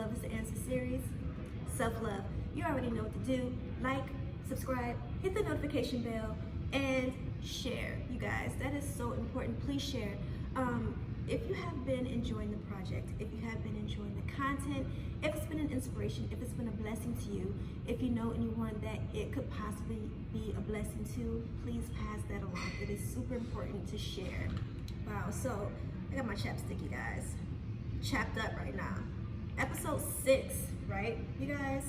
Love is the Answer series, self-love. You already know what to do. Like, subscribe, hit the notification bell, and share, you guys. That is so important. Please share. If you have been enjoying the project, if you have been enjoying the content, if it's been an inspiration, if it's been a blessing to you, if you know anyone that it could possibly be a blessing to, please pass that along. It is super important to share. Wow, so I got my chapstick, you guys. Chapped up right now. Episode 6, right, you guys?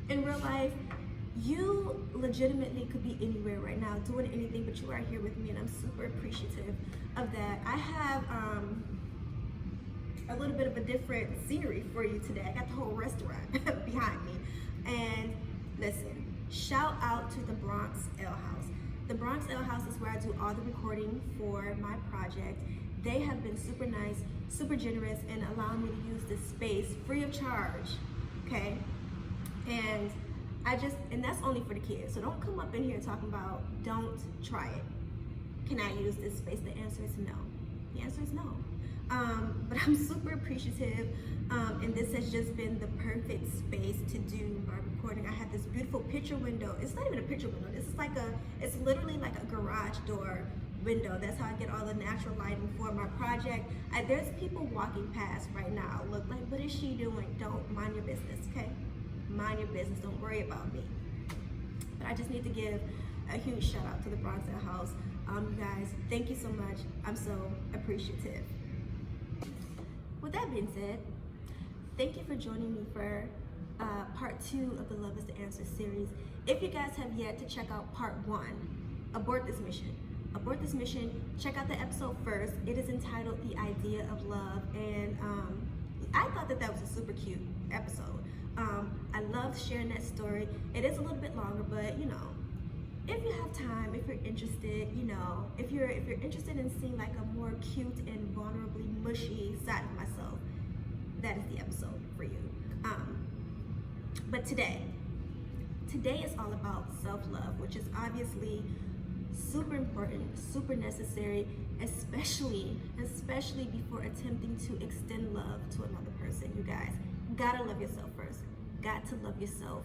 In real life, you legitimately could be anywhere right now doing anything, but you are here with me, and I'm super appreciative of that. I have a little bit of a different scenery for you today. I got the whole restaurant behind me. And listen, shout out to the Bronx Ale House. The Bronx Ale House is where I do all the recording for my project. They have been super nice, super generous, and allowing me to use this space free of charge, okay? And that's only for the kids. So don't come up in here talking about, don't try it. Can I use this space? The answer is no. The answer is no. But I'm super appreciative, and this has just been the perfect space to do my recording. I have this beautiful picture window. It's not even a picture window. This is it's literally like a garage door window. That's how I get all the natural lighting for my project. There's people walking past right now. Look like, what is she doing? Don't mind your business, okay? Mind your business. Don't worry about me. But I just need to give a huge shout out to the Bronx Ale House. You guys, thank you so much. I'm so appreciative. With that being said, thank you for joining me for part 2 of the Love is the Answer series. If you guys have yet to check out part 1, Abort This Mission. Abort This Mission, check out the episode first. It is entitled The Idea of Love, and I thought that was a super cute episode. I loved sharing that story. It is a little bit longer, but you know, if you have time, if you're interested, you know, if you're interested in seeing like a more cute and vulnerably mushy side of myself, that is the episode for you. But today is all about self-love, which is obviously super important, super necessary, especially before attempting to extend love to another person. You guys gotta love yourself first. Got to love yourself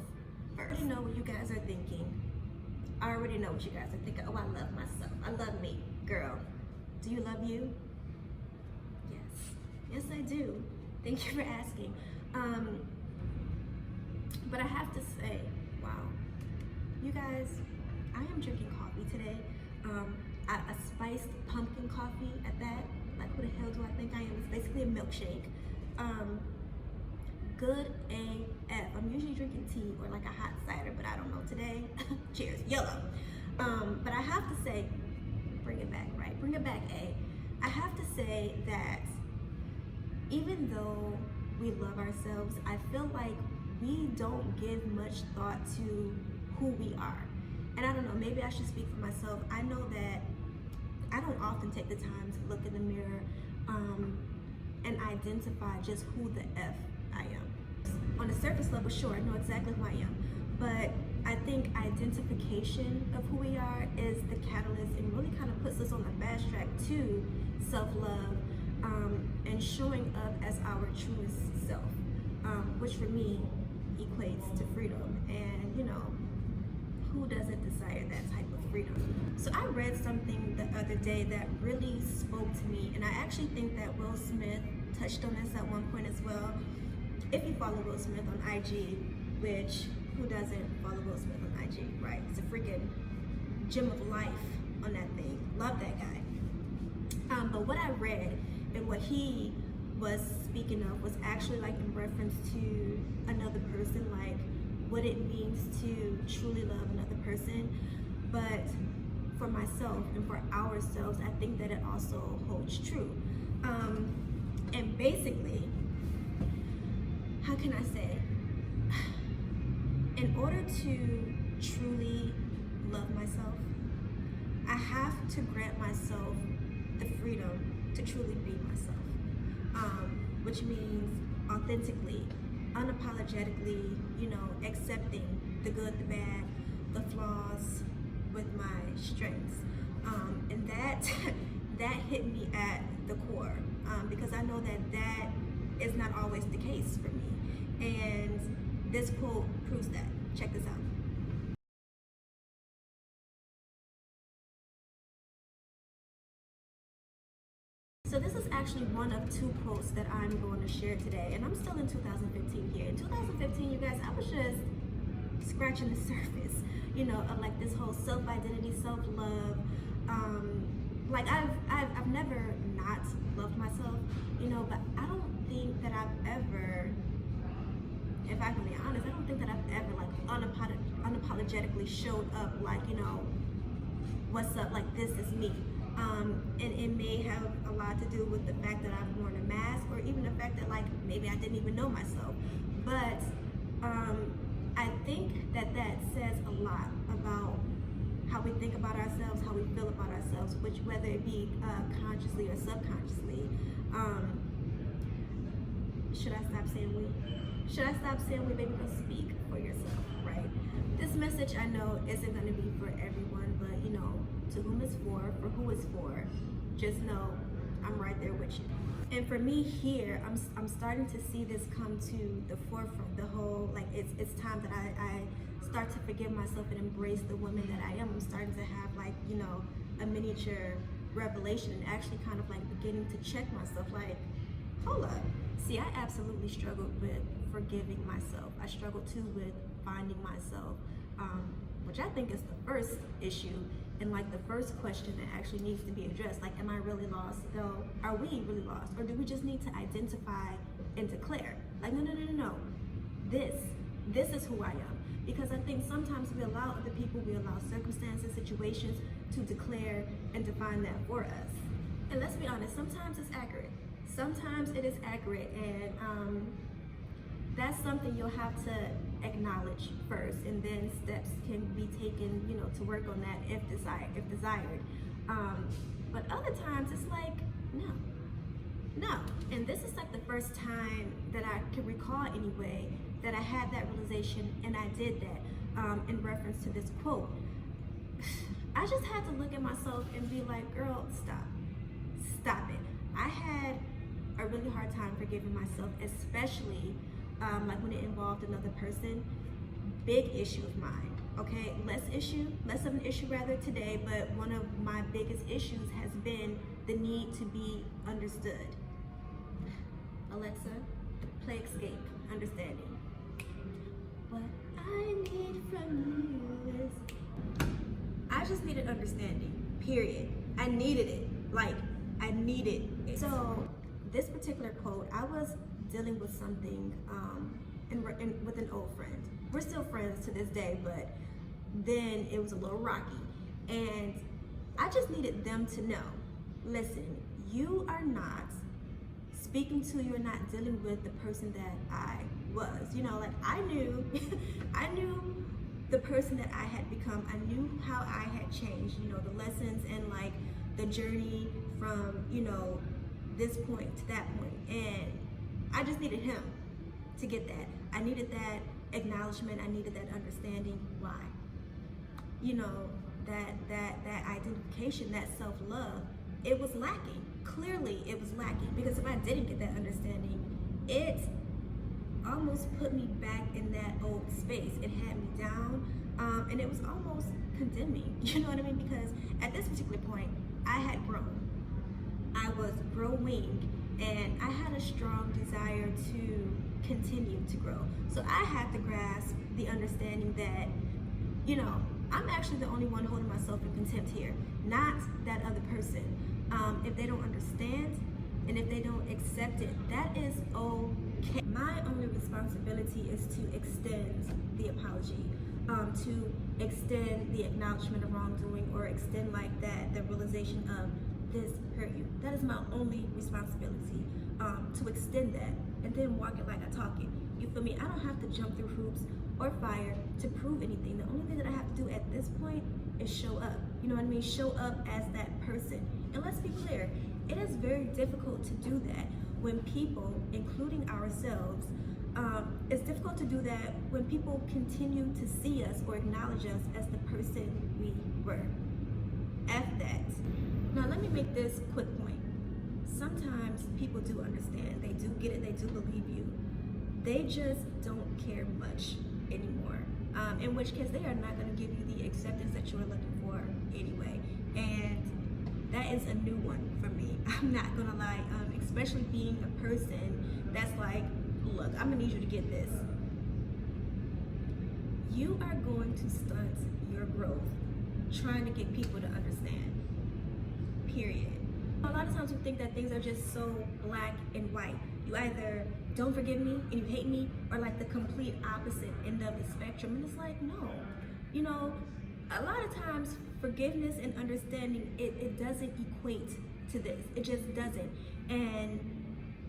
first. I already know what you guys are thinking. I already know what you guys are thinking. Oh, I love myself. I love me. Girl, do you love you? Yes. Yes, I do. Thank you for asking. But I have to say, wow. You guys, I am drinking coffee today. A spiced pumpkin coffee at that. Like, who the hell do I think I am? It's basically a milkshake. Good AF. I'm usually drinking tea or like a hot cider, but I don't know today. Cheers, yellow. But I have to say, bring it back, right? Bring it back, A. I have to say that even though we love ourselves, I feel like we don't give much thought to who we are. And I don't know, maybe I should speak for myself. I know that I don't often take the time to look in the mirror and identify just who the F I am. On the surface level, sure, I know exactly who I am, but I think identification of who we are is the catalyst and really kind of puts us on the fast track to self-love and showing up as our truest self, which for me equates to freedom. And you know, who doesn't desire that type of freedom? So I read something the other day that really spoke to me, and I actually think that Will Smith touched on this at one point as well. If you follow Will Smith on IG, which who doesn't follow Will Smith on IG, right? It's a freaking gem of life on that thing. Love that guy. But what I read and what he was speaking of was actually like in reference to another person, like what it means to truly love another person. But for myself and for ourselves, I think that it also holds true. And basically, how can I say, in order to truly love myself, I have to grant myself the freedom to truly be myself, which means authentically, unapologetically, you know, accepting the good, the bad, the flaws with my strengths. And that hit me at the core, because I know that is not always the case for me. And this quote proves that. Check this out. So this is actually one of two quotes that I'm going to share today, and I'm still in 2015 here. In 2015, you guys, I was just scratching the surface, of like this whole self-identity, self-love. Like I've never not loved myself, but I don't think that I've ever, if I can be honest, I don't think that I've ever like unapologetically showed up like, what's up, like this is me. And it may have a lot to do with the fact that I've worn a mask, or even the fact that like maybe I didn't even know myself. But I think that says a lot about how we think about ourselves, how we feel about ourselves, which whether it be consciously or subconsciously. Should I stop saying we? Should I stop saying we? Maybe go speak for yourself, right? This message I know isn't going to be for everyone, but to whom it's for who it's for, just know I'm right there with you. And for me here, I'm starting to see this come to the forefront. The whole like it's time that I start to forgive myself and embrace the woman that I am. I'm starting to have like a miniature revelation, and actually kind of like beginning to check myself. Like, hold up. See, I absolutely struggled with forgiving myself. I struggled too with finding myself, which I think is the first issue. And like the first question that actually needs to be addressed, like, am I really lost? Though, are we really lost? Or do we just need to identify and declare? Like, no. This is who I am. Because I think sometimes we allow other people, we allow circumstances, situations to declare and define that for us. And let's be honest, sometimes it's accurate. Sometimes it is accurate, and that's something you'll have to acknowledge first, and then steps can be taken, to work on that if desired. But other times it's like, no. And this is like the first time that I can recall anyway that I had that realization, and I did that in reference to this quote. I just had to look at myself and be like, girl, stop it. I had a really hard time forgiving myself, especially like when it involved another person. Big issue of mine, okay? Less of an issue rather today, but one of my biggest issues has been the need to be understood. Alexa, play Escape, Understanding. What I need from you is, I just needed understanding, period. I needed it, like, I needed it. So this particular quote, I was dealing with something with an old friend. We're still friends to this day, but then it was a little rocky. And I just needed them to know, listen, you are not speaking to, you're not dealing with the person that I was. Like I knew the person that I had become. I knew how I had changed, the lessons and like the journey from, this point to that point. And I just needed him to get that. I needed that acknowledgement. I needed that understanding. Why? That identification, that self-love, it was lacking. Clearly it was lacking, because if I didn't get that understanding, it almost put me back in that old space. It had me down, and it was almost condemning. You know what I mean? Because at this particular point, I had grown. I was growing, and I had a strong desire to continue to grow. So I had to grasp the understanding that, I'm actually the only one holding myself in contempt here, not that other person. If they don't understand and if they don't accept it, that is okay. My only responsibility is to extend the apology, to extend the acknowledgement of wrongdoing, or extend like that, the realization of this hurt you. That is my only responsibility, to extend that, and then walk it like I talk it. You feel me? I don't have to jump through hoops or fire to prove anything. The only thing that I have to do at this point is show up. You know what I mean? Show up as that person. And let's be clear, it is very difficult to do that when people, including ourselves, it's difficult to do that when people continue to see us or acknowledge us as the person we were. F that. Now let me make this quick point. sometimes people do understand, they do get it, they do believe you. They just don't care much anymore. In which case, they are not going to give you the acceptance that you are looking for anyway. And that is a new one for me. I'm not going to lie, especially being a person that's like, look, I'm going to need you to get this. You are going to stunt your growth trying to get people to understand. Period. A lot of times we think that things are just so black and white. You either don't forgive me and you hate me, or like the complete opposite end of the spectrum. And it's like, no. You know, a lot of times forgiveness and understanding, it doesn't equate to this. It just doesn't. And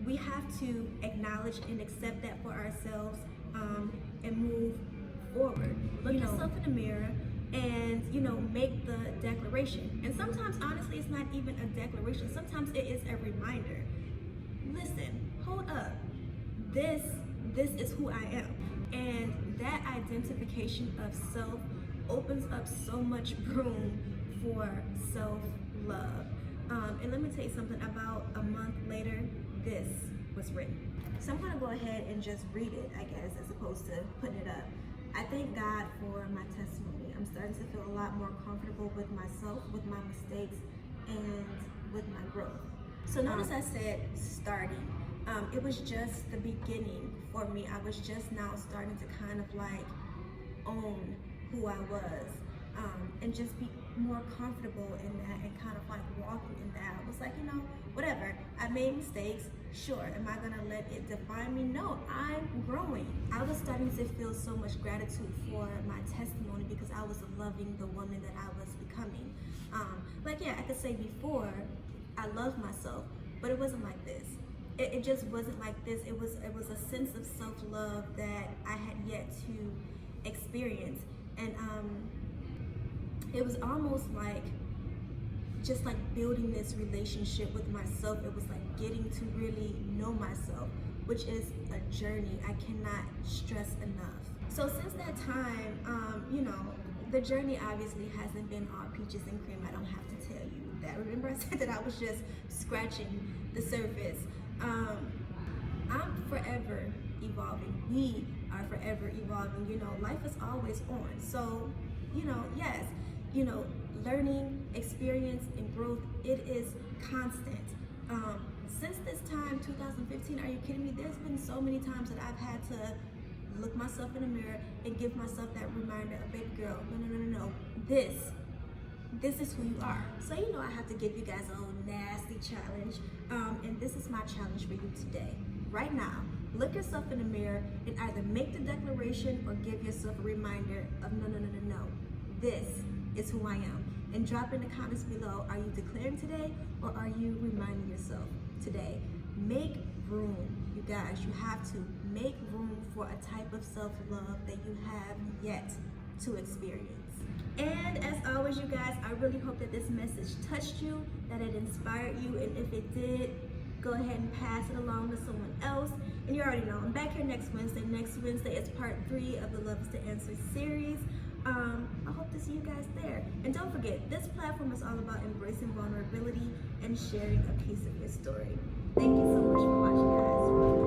we have to acknowledge and accept that for ourselves, and move forward. Look yourself in the mirror and, you know, make the declaration. And sometimes, honestly, it's not even a declaration. Sometimes it is a reminder. Listen, hold up. This is who I am. And that identification of self opens up so much room for self-love. And let me tell you something, about a month later, this was written. So I'm gonna go ahead and just read it, I guess, as opposed to putting it up. I thank God for my testimony. I'm starting to feel a lot more comfortable with myself, with my mistakes, and with my growth. So notice I said starting. It was just the beginning for me. I was just now starting to kind of like own who I was, and just be more comfortable in that and kind of like walking in that. I was like, you know, whatever. I made mistakes. Sure, am I gonna let it define me? No, I'm growing. I was starting to feel so much gratitude for my testimony because I was loving the woman that I was becoming. Like, yeah, I could say before I loved myself, but it wasn't like this. It just wasn't like this. It was a sense of self-love that I had yet to experience, and it was almost like just like building this relationship with myself. It was like getting to really know myself, which is a journey I cannot stress enough. So since that time, you know, the journey obviously hasn't been all peaches and cream. I don't have to tell you that. Remember I said that I was just scratching the surface. I'm forever evolving. We are forever evolving. You know, life is always on. So, you know, yes, you know, learning, experience, and growth, it is constant. Since this time, 2015, are you kidding me? There's been so many times that I've had to look myself in the mirror and give myself that reminder of, baby girl, no. This is who you are. So, you know, I have to give you guys a little nasty challenge. And this is my challenge for you today. Right now, look yourself in the mirror and either make the declaration or give yourself a reminder of no. This is who I am. And drop in the comments below, are you declaring today or are you reminding yourself today? Make room, you guys. You have to make room for a type of self-love that you have yet to experience. And as always, you guys, I really hope that this message touched you, that it inspired you, and if it did, go ahead and pass it along to someone else. And you already know, I'm back here next Wednesday. Next Wednesday is part 3 of the Love is the Answer series. I hope to see you guys there. And don't forget, this platform is all about embracing vulnerability and sharing a piece of your story. Thank you so much for watching, guys.